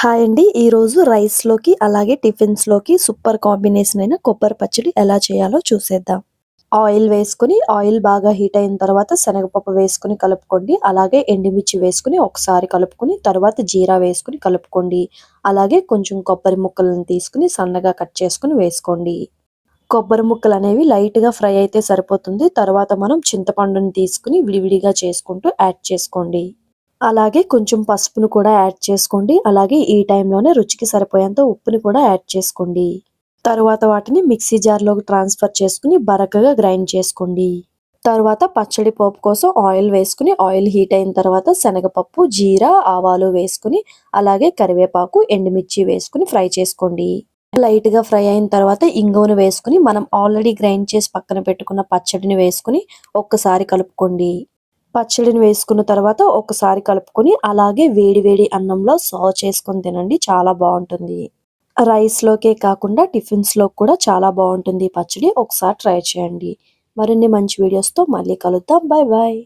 Hi అండి. ఈరోజు రైస్‌లోకి అలాగే టిఫిన్స్‌లోకి సూపర్ కాంబినేషన్ అయిన కొబ్బరి పచ్చడి ఎలా చేయాలో చూసేద్దాం. ఆయిల్ వేసుకొని, ఆయిల్ బాగా హీట్ అయిన తర్వాత శనగపప్పు వేసుకొని కలుపుకోండి. అలాగే ఎండుమిర్చి వేసుకొని ఒకసారి కలుపుకొని, తర్వాత జీరా వేసుకొని కలుపుకోండి. అలాగే కొంచెం కొబ్బరి ముక్కలను తీసుకొని సన్నగా కట్ చేసుకొని వేసుకోండి. కొబ్బరి ముక్కలనేవి లైట్‌గా ఫ్రై అయితే సరిపోతుంది. తర్వాత మనం చింతపండుని తీసుకొని విడివిడిగా చేసుకుంటూ యాడ్ చేసుకోండి. అలాగే కొంచెం పసుపును కూడా యాడ్ చేసుకోండి. అలాగే ఈ టైంలోనే రుచికి సరిపోయేంత ఉప్పుని కూడా యాడ్ చేసుకోండి. తరువాత వాటిని మిక్సీ జార్‌లోకి ట్రాన్స్‌ఫర్ చేసుకొని బరకగా గ్రైండ్ చేసుకోండి. తరువాత పచ్చడి పోపు కోసం ఆయిల్ వేసుకొని, ఆయిల్ హీట్ అయిన తర్వాత శనగపప్పు, జీరా, ఆవాలు వేసుకొని, అలాగే కరివేపాకు, ఎండుమిర్చి వేసుకొని ఫ్రై చేసుకోండి. లైట్‌గా ఫ్రై అయిన తర్వాత ఇంగువను వేసుకొని, మనం ఆల్రెడీ గ్రైండ్ చేసి పక్కన పెట్టుకున్న పచ్చడిని వేసుకొని ఒక్కసారి కలుపుకోండి. పచ్చడిని వేసుకున్న తర్వాత ఒకసారి కలుపుకొని, అలాగే వేడి వేడి అన్నంలో సర్వ్ చేసుకొని తినండి. చాలా బావుంటుంది. రైస్‌లోకే కాకుండా టిఫిన్స్‌లో కూడా చాలా బావుంటుంది ఈ పచ్చడి. ఒకసారి ట్రై చేయండి. మరిన్ని మంచి వీడియోస్‌తో మళ్ళీ కలుద్దాం. Bye bye.